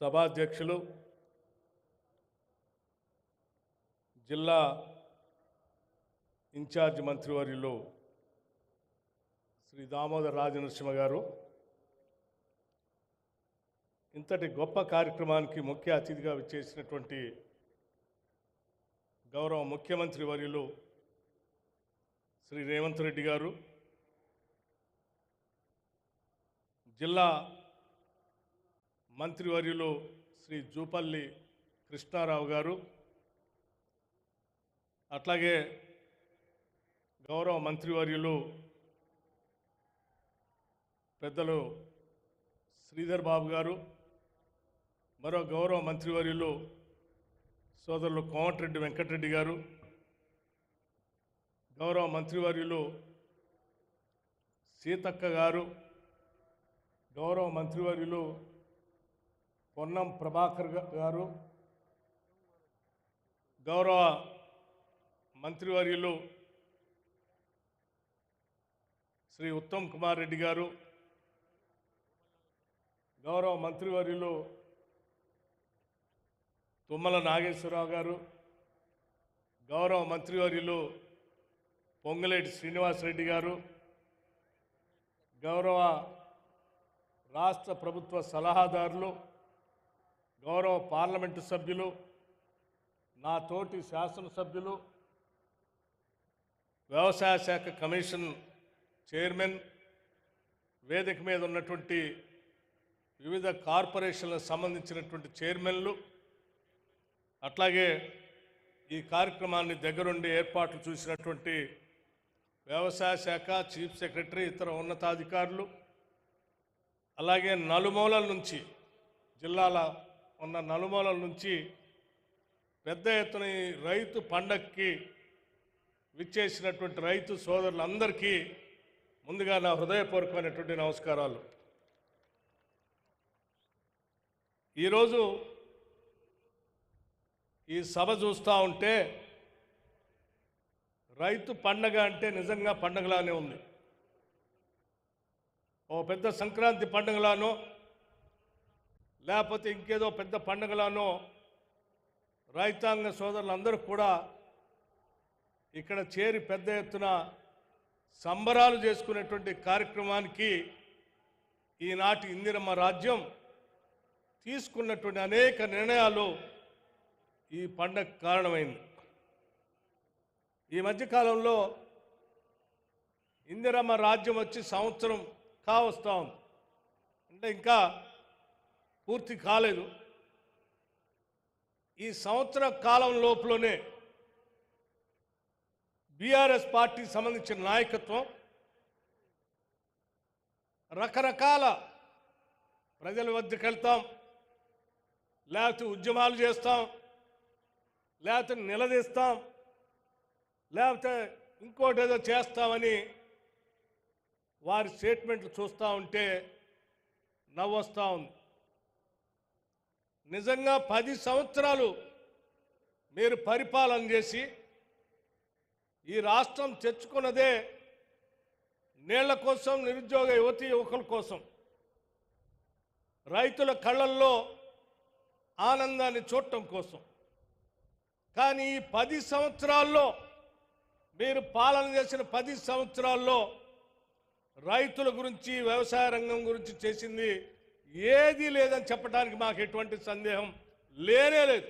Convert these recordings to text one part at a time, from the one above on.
సభాధ్యక్షులు జిల్లా ఇన్ఛార్జ్ మంత్రివర్యులు శ్రీ దామోదర్ రాజనరసింహ గారు, ఇంతటి గొప్ప కార్యక్రమానికి ముఖ్య అతిథిగా విచ్చేసినటువంటి గౌరవ ముఖ్యమంత్రి వర్యులు శ్రీ రేవంత్ రెడ్డి గారు, జిల్లా మంత్రివర్యులు శ్రీ జూపల్లి కృష్ణారావు గారు, అట్లాగే గౌరవ మంత్రివర్యులు పెద్దలు శ్రీధర్ బాబు గారు, మరో గౌరవ మంత్రివర్యులు సోదరులు కోమటిరెడ్డి వెంకటరెడ్డి గారు, గౌరవ మంత్రివర్యులు సీతక్క గారు, గౌరవ మంత్రివర్యులు పొన్నం ప్రభాకర్ గారు, గౌరవ మంత్రివర్యులు శ్రీ ఉత్తమ్ కుమార్ రెడ్డి గారు, గౌరవ మంత్రివర్యులు తుమ్మల నాగేశ్వరరావు గారు, గౌరవ మంత్రివర్యులు పొంగులేటి శ్రీనివాసరెడ్డి గారు, గౌరవ రాష్ట్ర ప్రభుత్వ సలహాదారులు, గౌరవ పార్లమెంటు సభ్యులు, నా తోటి శాసనసభ్యులు, వ్యవసాయ శాఖ కమిషన్ చైర్మన్, వేదిక మీద ఉన్నటువంటి వివిధ కార్పొరేషన్లకు సంబంధించినటువంటి చైర్మన్లు, అట్లాగే ఈ కార్యక్రమాన్ని దగ్గరుండి ఏర్పాట్లు చూసినటువంటి వ్యవసాయ శాఖ చీఫ్ సెక్రటరీ, ఇతర ఉన్నతాధికారులు, అలాగే నలుమూలల నుంచి, జిల్లాల ఉన్న నలుమూలల నుంచి పెద్ద ఎత్తున ఈ రైతు పండగకి విచ్చేసినటువంటి రైతు సోదరులందరికీ ముందుగా నా హృదయపూర్వకమైనటువంటి నమస్కారాలు. ఈరోజు ఈ సభ చూస్తూ ఉంటే రైతు పండగ అంటే నిజంగా పండగలానే ఉంది. ఓ పెద్ద సంక్రాంతి పండుగలానో లేకపోతే ఇంకేదో పెద్ద పండుగలానో రైతాంగ సోదరులందరూ కూడా ఇక్కడ చేరి పెద్ద ఎత్తున సంబరాలు చేసుకునేటువంటి కార్యక్రమానికి ఈనాటి ఇందిరమ్మ రాజ్యం తీసుకున్నటువంటి అనేక నిర్ణయాలు ఈ పండగ కారణమైంది. ఈ మధ్యకాలంలో ఇందిరమ్మ రాజ్యం వచ్చి సంవత్సరం కావస్తా ఉంది, అంటే ఇంకా పూర్తి కాలేదు. ఈ సంవత్సర కాలం లోపలనే బీఆర్ఎస్ పార్టీకి సంబంధించిన నాయకత్వం రకరకాల ప్రజల వద్దకు వెళ్తాం, లేకపోతే ఉద్యమాలు చేస్తాం, లేకపోతే నిలదీస్తాం, లేకపోతే ఇంకోటి ఏదో చేస్తామని వారి స్టేట్మెంట్లు చూస్తూ ఉంటే నవ్వొస్తూ ఉంది. నిజంగా 10 సంవత్సరాలు మీరు పరిపాలన చేసి ఈ రాష్ట్రం తెచ్చుకున్నదే నీళ్ల కోసం, నిరుద్యోగ యువతీ యువకుల కోసం, రైతుల కళ్ళల్లో ఆనందాన్ని చూడటం కోసం. కానీ ఈ 10 సంవత్సరాల్లో మీరు పాలన చేసిన 10 సంవత్సరాల్లో రైతుల గురించి, వ్యవసాయ రంగం గురించి చేసింది ఏదీ లేదని చెప్పడానికి మాకు ఎటువంటి సందేహం లేనే లేదు.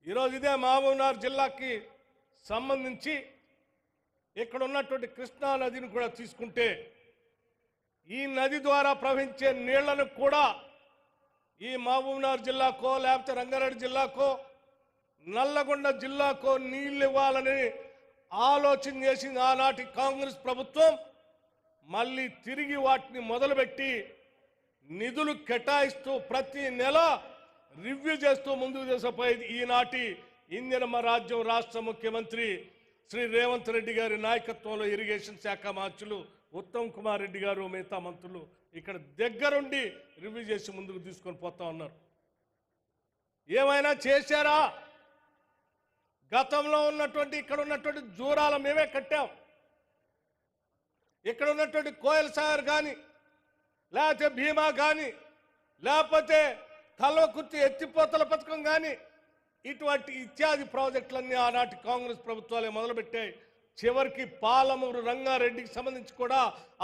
ఈరోజు ఇదే మహబూబ్నగర్ జిల్లాకి సంబంధించి ఇక్కడ ఉన్నటువంటి కృష్ణా నదిని కూడా తీసుకుంటే ఈ నది ద్వారా ప్రవహించే నీళ్లను కూడా ఈ మహబూబ్నగర్ జిల్లాకో లేకపోతే రంగారెడ్డి జిల్లాకో నల్లగొండ జిల్లాకో నీళ్ళు ఇవ్వాలని ఆలోచన చేసింది ఆనాటి కాంగ్రెస్ ప్రభుత్వం. మళ్ళీ తిరిగి వాటిని మొదలుపెట్టి నిధులు కేటాయిస్తూ ప్రతి నెల రివ్యూ చేస్తూ ముందుకు తీసుకుపోయేది ఈనాటి ఇందిరమ్మ రాజ్యం రాష్ట్ర ముఖ్యమంత్రి శ్రీ రేవంత్ రెడ్డి గారి నాయకత్వంలో ఇరిగేషన్ శాఖ మంత్రులు ఉత్తమ్ కుమార్ రెడ్డి గారు, మిగతా మంత్రులు ఇక్కడ దగ్గరుండి రివ్యూ చేసి ముందుకు తీసుకొని పోతా ఉన్నారు. ఏమైనా చేశారా? గతంలో ఉన్నటువంటి ఇక్కడ ఉన్నటువంటి జూరాల మేమే కట్టాం. ఇక్కడ ఉన్నటువంటి కోయల్ సాగర్ కానీ లేకపోతే భీమా కానీ లేకపోతే కల్వకుర్తి ఎత్తిపోతల పథకం కానీ ఇటువంటి ఇత్యాది ప్రాజెక్టులన్నీ ఆనాటి కాంగ్రెస్ ప్రభుత్వాలే మొదలుపెట్టాయి. చివరికి పాలమూరు రంగారెడ్డికి సంబంధించి కూడా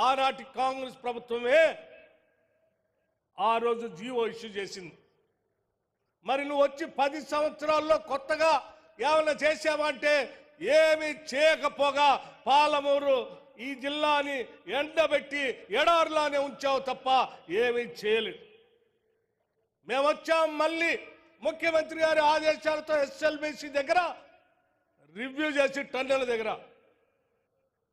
ఆనాటి కాంగ్రెస్ ప్రభుత్వమే ఆ రోజు జీవో ఇష్యూ చేసింది. మరి నువ్వు వచ్చి 10 సంవత్సరాల్లో కొత్తగా ఏమైనా చేసావంటే ఏమి చేయకపోగా పాలమూరు ఈ జిల్లాని ఎండబెట్టి ఎడారులానే ఉంచావు తప్ప ఏమీ చేయలేదు. మేము వచ్చాం మళ్ళీ ముఖ్యమంత్రి గారి ఆదేశాలతో ఎస్ఎల్బిసి దగ్గర రివ్యూ చేసి టన్నెల దగ్గర,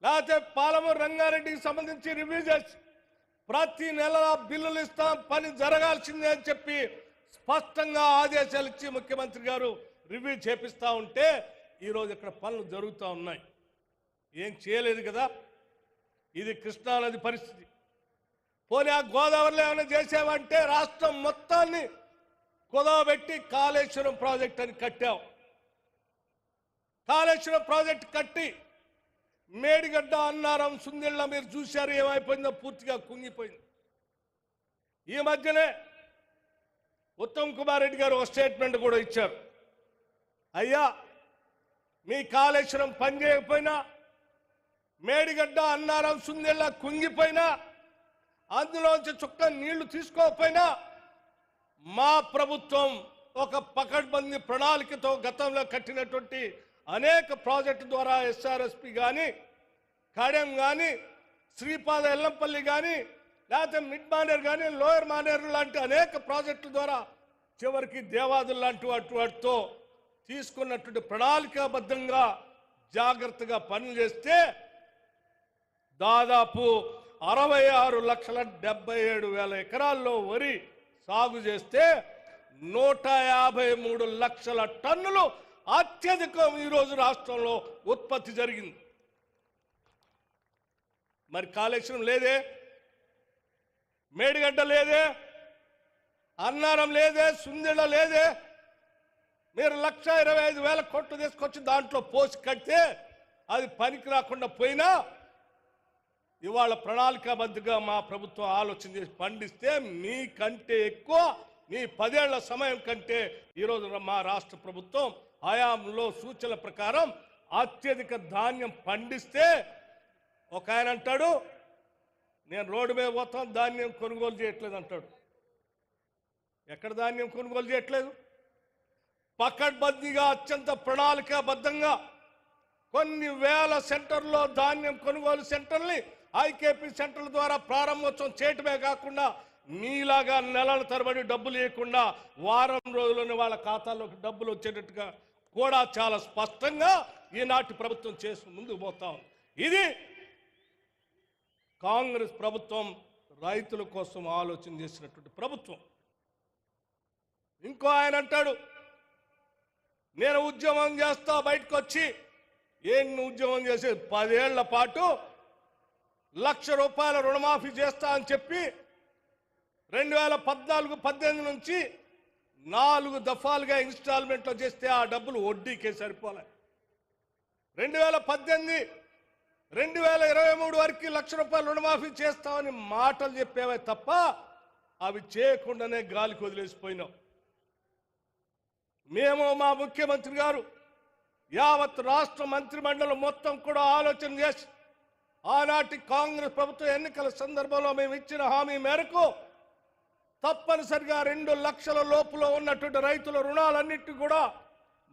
లేకపోతే పాలమూరు రంగారెడ్డికి సంబంధించి రివ్యూ చేసి ప్రతి నెల బిల్లులు ఇస్తాం, పని జరగాల్సిందే అని చెప్పి స్పష్టంగా ఆదేశాలు ఇచ్చి ముఖ్యమంత్రి గారు రివ్యూ చేపిస్తూ ఉంటే ఈరోజు ఇక్కడ పనులు జరుగుతూ ఉన్నాయి. ఏం చేయలేదు కదా. ఇది కృష్ణానది పరిస్థితి. పోనీ ఆ గోదావరిలో ఏమైనా చేసావంటే రాష్ట్రం మొత్తాన్ని కుదవబెట్టి కాళేశ్వరం ప్రాజెక్ట్ అని కట్టావు. కాళేశ్వరం ప్రాజెక్ట్ కట్టి మేడిగడ్డ అన్నారం సుందిళ్ళ మీరు చూశారు ఏమైపోయిందో, పూర్తిగా కుంగిపోయింది. ఈ మధ్యనే ఉత్తమ్ కుమార్ రెడ్డి గారు ఒక స్టేట్మెంట్ కూడా ఇచ్చారు. అయ్యా మీ కాళేశ్వరం పని చేయకపోయినా, మేడిగడ్డ అన్నారం సుందిళ్ళ కుంగిపోయినా, అందులోంచి చుక్క నీళ్లు తీసుకోకపోయినా మా ప్రభుత్వం ఒక పకడ్బందీ ప్రణాళికతో గతంలో కట్టినటువంటి అనేక ప్రాజెక్టు ద్వారా ఎస్ఆర్ఎస్పి కానీ, కడెం కానీ, శ్రీపాద ఎల్లంపల్లి కానీ, లేకపోతే మిడ్ మానేర్ కానీ, లోయర్ మానేర్ లాంటి అనేక ప్రాజెక్టుల ద్వారా చివరికి దేవాదులు లాంటి వాటితో తీసుకున్నటువంటి ప్రణాళికాబద్ధంగా జాగ్రత్తగా పనులు చేస్తే దాదాపు 66,77,000 ఎకరాల్లో వరి సాగు చేస్తే 153 లక్షల టన్నులు అత్యధికం ఈరోజు రాష్ట్రంలో ఉత్పత్తి జరిగింది. మరి కాళేశ్వరం లేదే, మేడిగడ్డ లేదే, అన్నారం లేదే, సుందిళ్ళ లేదే. మీరు 1,25,000 కోట్లు తీసుకొచ్చి దాంట్లో పోసి కడితే అది పనికి రాకుండా పోయినా ఇవాళ ప్రణాళికాబద్ధంగా మా ప్రభుత్వం ఆలోచన చేసి పండిస్తే మీకంటే ఎక్కువ, మీ 10 ఏళ్ల సమయం కంటే ఈరోజు మా రాష్ట్ర ప్రభుత్వం హయాంలో సూచనల ప్రకారం అత్యధిక ధాన్యం పండిస్తే ఒక ఆయన అంటాడు నేను రోడ్డు మీద పోతాం ధాన్యం కొనుగోలు చేయట్లేదు అంటాడు. ఎక్కడ ధాన్యం కొనుగోలు చేయట్లేదు? పకడ్బందీగా అత్యంత ప్రణాళికాబద్ధంగా కొన్ని వేల సెంటర్లో ధాన్యం కొనుగోలు సెంటర్ని ఐకేపీ సెంటర్ల ద్వారా ప్రారంభోత్సవం చేయటమే కాకుండా మీలాగా నెలల తరబడి డబ్బులు ఇవ్వకుండా వారం రోజుల్లోనే వాళ్ళ ఖాతాల్లోకి డబ్బులు వచ్చేటట్టుగా కూడా చాలా స్పష్టంగా ఈనాటి ప్రభుత్వం చేసి ముందుకు పోతాం. ఇది కాంగ్రెస్ ప్రభుత్వం రైతుల కోసం ఆలోచన చేసినటువంటి ప్రభుత్వం. ఇంకో ఆయన అంటాడు నేను ఉద్యమం చేస్తా, బయటకు వచ్చి ఏం ఉద్యమం చేసేది 10 ఏళ్ల పాటు ₹1,00,000 రుణమాఫీ చేస్తా అని చెప్పి 2014-18 నుంచి 4 దఫాలుగా ఇన్స్టాల్మెంట్లో చేస్తే ఆ డబ్బులు వడ్డీకే సరిపోలే. 2018-2023 వరకు ₹1,00,000 రుణమాఫీ చేస్తామని మాటలు చెప్పేవే తప్ప అవి చేయకుండానే గాలికి వదిలేసిపోయినాం. మేము మా ముఖ్యమంత్రి గారు యావత్ రాష్ట్ర మంత్రిమండలి మొత్తం కూడా ఆలోచన చేసి ఆనాటి కాంగ్రెస్ ప్రభుత్వ ఎన్నికల సందర్భంలో మేము ఇచ్చిన హామీ మేరకు తప్పనిసరిగా 2 లక్షల లోపులో ఉన్నటువంటి రైతుల రుణాలన్నింటినీ కూడా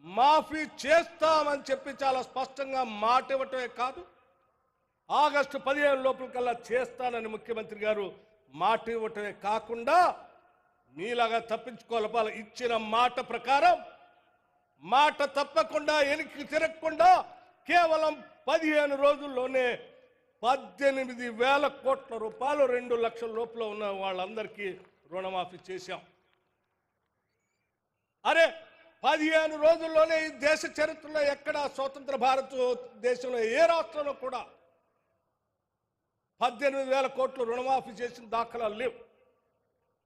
మాఫీ చేస్తామని చెప్పి చాలా స్పష్టంగా మాట ఇవ్వటమే కాదు, ఆగస్టు 15 లోపల కల్లా చేస్తానని ముఖ్యమంత్రి గారు మాట ఇవ్వటమే కాకుండా మీలాగా తప్పించుకోవాలి. ఇచ్చిన మాట ప్రకారం మాట తప్పకుండా వెనక్కి తిరగకుండా కేవలం 15 రోజుల్లోనే 18,000 కోట్ల రూపాయలు 2 లక్షల లోపల ఉన్న వాళ్ళందరికీ రుణమాఫీ చేశాం. అరే 15 రోజుల్లోనే ఈ దేశ చరిత్రలో ఎక్కడ స్వతంత్ర భారతదేశంలో ఏ రాష్ట్రంలో కూడా 18,000 కోట్లు రుణమాఫీ చేసిన దాఖలాలు లేవు.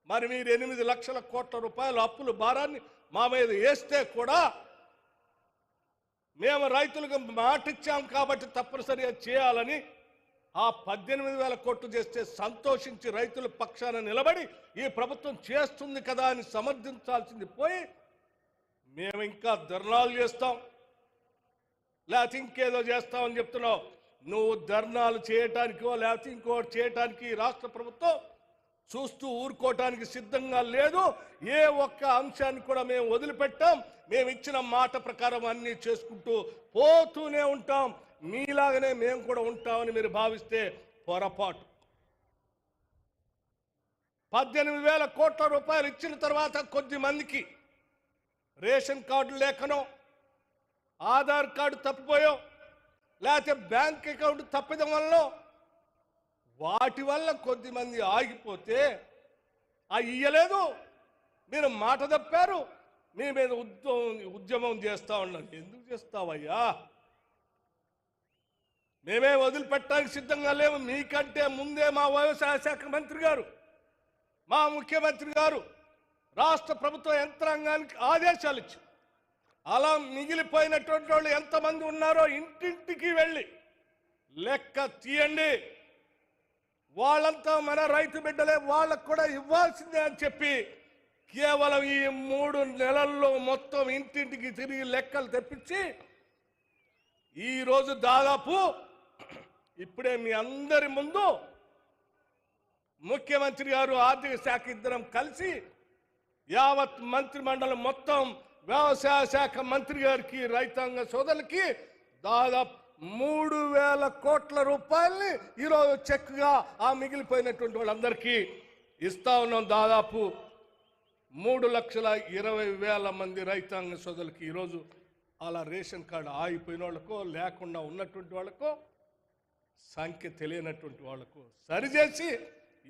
మరి మీరు 8 లక్షల కోట్ల రూపాయల అప్పుల భారాన్ని మా మీద వేస్తే కూడా మేము రైతులకు మాట ఇచ్చాం కాబట్టి తప్పనిసరిగా చేయాలని ఆ 18,000 కోట్లు చేస్తే సంతోషించి రైతుల పక్షాన నిలబడి ఈ ప్రభుత్వం చేస్తుంది కదా అని సమర్థించాల్సింది పోయి మేము ఇంకా ధర్నాలు చేస్తాం లేకపోతే ఇంకేదో చేస్తామని చెప్తున్నావు. నువ్వు ధర్నాలు చేయటానికో లేకపోతే ఇంకోటి చేయటానికి రాష్ట్ర ప్రభుత్వం చూస్తూ ఊరుకోవటానికి సిద్ధంగా లేదు. ఏ ఒక్క అంశాన్ని కూడా మేము వదిలిపెట్టాం. మేము ఇచ్చిన మాట ప్రకారం అన్నీ చేసుకుంటూ పోతూనే ఉంటాం. మీలాగనే మేము కూడా ఉంటామని మీరు భావిస్తే పొరపాటు. 18,000 కోట్ల రూపాయలు ఇచ్చిన తర్వాత కొద్ది మందికి రేషన్ కార్డు లేకనో ఆధార్ కార్డు తప్పిపోయో లేకపోతే బ్యాంక్ అకౌంట్ తప్పిదం వల్ల వాటి వల్ల కొద్దిమంది ఆగిపోతే ఇయ్యలేదు, మీరు మాట తప్పారు, మీ మీద ఉద్యమం చేస్తా ఉన్నారు. ఎందుకు చేస్తావయ్యా? మేమే వదిలిపెట్టడానికి సిద్ధంగా లేవు. మీకంటే ముందే మా వ్యవసాయ శాఖ మంత్రి గారు, మా ముఖ్యమంత్రి గారు రాష్ట్ర ప్రభుత్వ యంత్రాంగానికి ఆదేశాలు ఇచ్చి అలా మిగిలిపోయినటువంటి వాళ్ళు ఎంతమంది ఉన్నారో ఇంటింటికి వెళ్ళి లెక్క తీయండి. వాళ్ళంతా మన రైతు బిడ్డలే, వాళ్ళకు కూడా ఇవ్వాల్సిందే అని చెప్పి కేవలం ఈ 3 నెలల్లో మొత్తం ఇంటింటికి తిరిగి లెక్కలు తెప్పించి ఈరోజు దాదాపు ఇప్పుడే మీ అందరి ముందు ముఖ్యమంత్రి గారు ఆర్థిక శాఖ ఇద్దరం కలిసి యావత్ మంత్రి మండలం మొత్తం వ్యవసాయ శాఖ మంత్రి గారికి రైతాంగ సోదరులకి దాదాపు 3,000 కోట్ల రూపాయల్ని ఈరోజు చెక్గా ఆ మిగిలిపోయినటువంటి వాళ్ళందరికీ ఇస్తా ఉన్నాం. దాదాపు 3,20,000 మంది రైతాంగ సోదరులకి ఈరోజు అలా రేషన్ కార్డు ఆగిపోయిన వాళ్ళకో లేకుండా ఉన్నటువంటి వాళ్ళకో సంఖ్య తెలియనటువంటి వాళ్ళకు సరిచేసి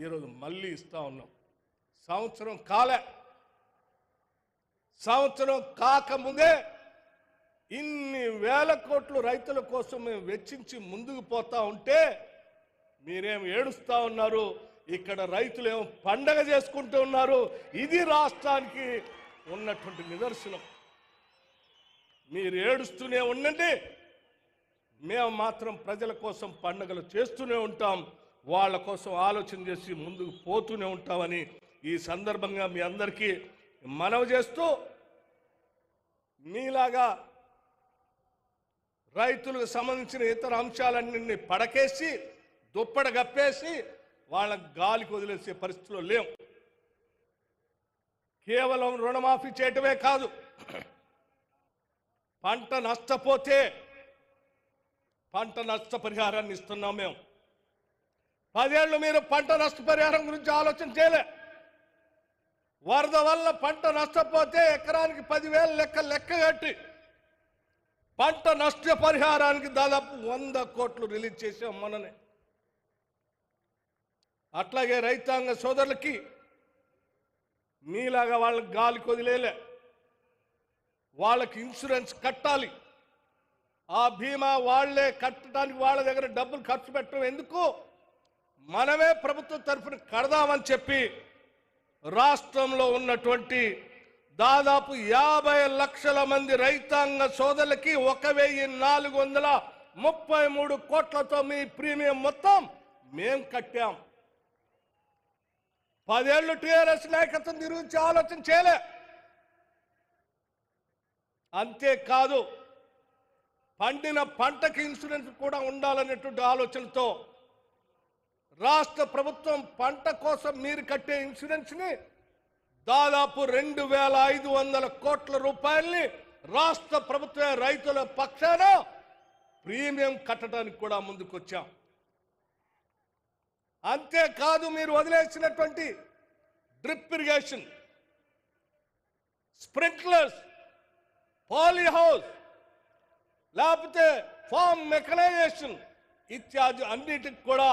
ఈరోజు మళ్ళీ ఇస్తా ఉన్నాం. సంవత్సరం కాకముందే ఇన్ని వేల కోట్లు రైతుల కోసం మేము వెచ్చించి ముందుకు పోతా ఉంటే మీరేం ఏడుస్తా ఉన్నారు, ఇక్కడ రైతులు ఏమో పండగ చేసుకుంటూ ఉన్నారు. ఇది రాష్ట్రానికి ఉన్నటువంటి నిదర్శనం. మీరు ఏడుస్తూనే ఉండండి, మేము మాత్రం ప్రజల కోసం పండగలు చేస్తూనే ఉంటాం, వాళ్ళ కోసం ఆలోచన చేసి ముందుకు పోతూనే ఉంటామని ఈ సందర్భంగా మీ అందరికీ మనవి చేస్తూ, మీలాగా రైతులకు సంబంధించిన ఇతర అంశాలన్నింటినీ పడకేసి దుప్పడ గప్పేసి వాళ్ళ గాలికి వదిలేసే పరిస్థితిలో లేం. కేవలం రుణమాఫీ చేయటమే కాదు, పంట నష్టపోతే పంట నష్టపరిహారాన్ని ఇస్తున్నాం. మేము 10 ఏళ్ళు మీరు పంట నష్టపరిహారం గురించి ఆలోచన చేయలే. వరద వల్ల పంట నష్టపోతే ఎకరానికి 10,000 లెక్క కట్టి పంట నష్టపరిహారానికి దాదాపు 100 కోట్లు రిలీజ్ చేసాం మొన్ననే. అట్లాగే రైతాంగ సోదరులకి మీలాగా వాళ్ళకి గాలి కొదిలేలే, వాళ్ళకి ఇన్సూరెన్స్ కట్టాలి. ఆ బీమా వాళ్లే కట్టడానికి వాళ్ళ దగ్గర డబ్బులు ఖర్చు పెట్టడం ఎందుకు, మనమే ప్రభుత్వం తరఫున కడదామని చెప్పి రాష్ట్రంలో ఉన్నటువంటి దాదాపు 50 లక్షల మంది రైతాంగ సోదరులకి 1,433 కోట్లతో మీ ప్రీమియం మొత్తం మేం కట్టాం. 10 ఏళ్ళు టీఆర్ఎస్ నాయకత్వం గురించి ఆలోచన చేయలే. అంతేకాదు, పండిన పంటకి ఇన్సూరెన్స్ కూడా ఉండాలనేటువంటి ఆలోచనతో రాష్ట్ర ప్రభుత్వం పంట కోసం మీరు కట్టే ఇన్సూరెన్స్ని దాదాపు 2,500 కోట్ల రూపాయల్ని రాష్ట్ర ప్రభుత్వ రైతుల పక్షాన ప్రీమియం కట్టడానికి కూడా ముందుకొచ్చాం. అంతేకాదు, మీరు వదిలేసినటువంటి drip irrigation, sprinklers, poly house, లేకపోతే ఫార్మ్ మెకనైజేషన్ ఇత్యాది అన్నిటికి కూడా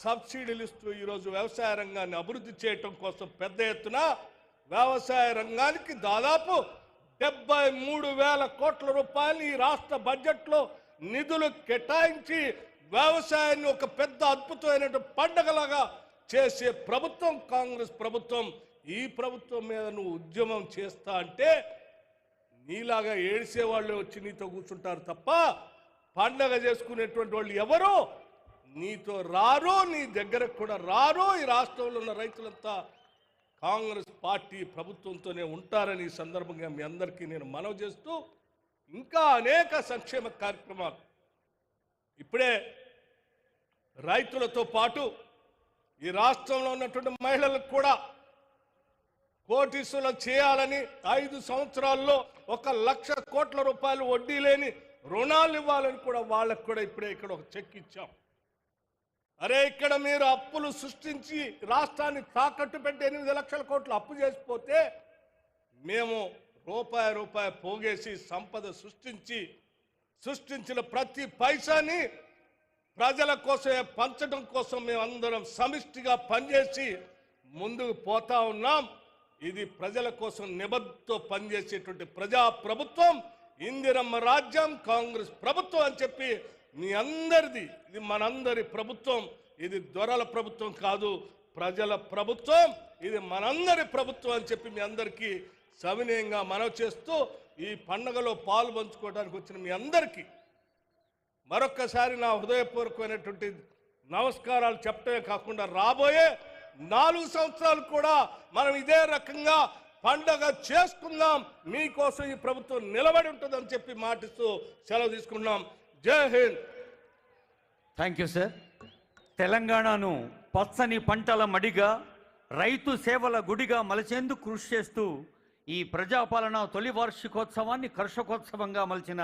సబ్సిడీలు ఇస్తూ ఈరోజు వ్యవసాయ రంగాన్ని అభివృద్ధి చేయటం కోసం పెద్ద ఎత్తున వ్యవసాయ రంగానికి దాదాపు 73,000 కోట్ల రూపాయలు ఈ రాష్ట్ర బడ్జెట్లో నిధులు కేటాయించి వ్యవసాయాన్ని ఒక పెద్ద అద్భుతమైన పండగలాగా చేసే ప్రభుత్వం కాంగ్రెస్ ప్రభుత్వం. ఈ ప్రభుత్వం మీద నువ్వు ఉద్యమం చేస్తా అంటే నీలాగా ఏడిసే వాళ్ళు వచ్చి నీతో కూర్చుంటారు తప్ప పండగ చేసుకునేటువంటి వాళ్ళు ఎవరు నీతో రారో, నీ దగ్గరకు కూడా రారో. ఈ రాష్ట్రంలో ఉన్న రైతులంతా కాంగ్రెస్ పార్టీ ప్రభుత్వంతోనే ఉంటారని ఈ సందర్భంగా మీ అందరికీ నేను మనవి చేస్తూ, ఇంకా అనేక సంక్షేమ కార్యక్రమాలు ఇప్పుడే రైతులతో పాటు ఈ రాష్ట్రంలో ఉన్నటువంటి మహిళలకు కూడా కోటీసులు చేయాలని 5 సంవత్సరాల్లో 1,00,000 కోట్ల రూపాయలు వడ్డీ లేని రుణాలు ఇవ్వాలని కూడా వాళ్ళకు కూడా ఇప్పుడే ఇక్కడ ఒక చెక్ ఇచ్చాం. అరే, ఇక్కడ మీరు అప్పులు సృష్టించి రాష్ట్రాన్ని తాకట్టు పెట్టి 8 లక్షల కోట్లు అప్పు చేసిపోతే మేము రూపాయి పోగేసి సంపద సృష్టించిన ప్రతి పైసాని ప్రజల కోసమే పంచడం కోసం మేమందరం సమిష్టిగా పనిచేసి ముందుకు పోతా ఉన్నాం. ఇది ప్రజల కోసం నిబద్ధతో పనిచేసేటువంటి ప్రజా ప్రభుత్వం, ఇందిరమ్మ రాజ్యం, కాంగ్రెస్ ప్రభుత్వం అని చెప్పి మీ అందరిది, ఇది మనందరి ప్రభుత్వం. ఇది దొరల ప్రభుత్వం కాదు, ప్రజల ప్రభుత్వం. ఇది మనందరి ప్రభుత్వం అని చెప్పి మీ అందరికీ సవినయంగా మనవి చేస్తూ, ఈ పండుగలో పాలు పంచుకోవడానికి వచ్చిన మీ అందరికీ మరొక్కసారి నా హృదయపూర్వకమైనటువంటి నమస్కారాలు చెప్పడమే కాకుండా రాబోయే 4 సంవత్సరాలు కూడా మనం ఇదే రకంగా పండగ చేసుకుందాం. మీకోసం ఈ ప్రభుత్వం నిలబడి ఉంటుందని చెప్పి మాటిస్తూ సెలవు తీసుకున్నాం. జై హింద్. Thank you sir. తెలంగాణను పచ్చని పంటల మడిగా, రైతు సేవల గుడిగా మలచేందుకు కృషి చేస్తూ ఈ ప్రజాపాలన తొలి వార్షికోత్సవాన్ని కర్షకోత్సవంగా మలిచిన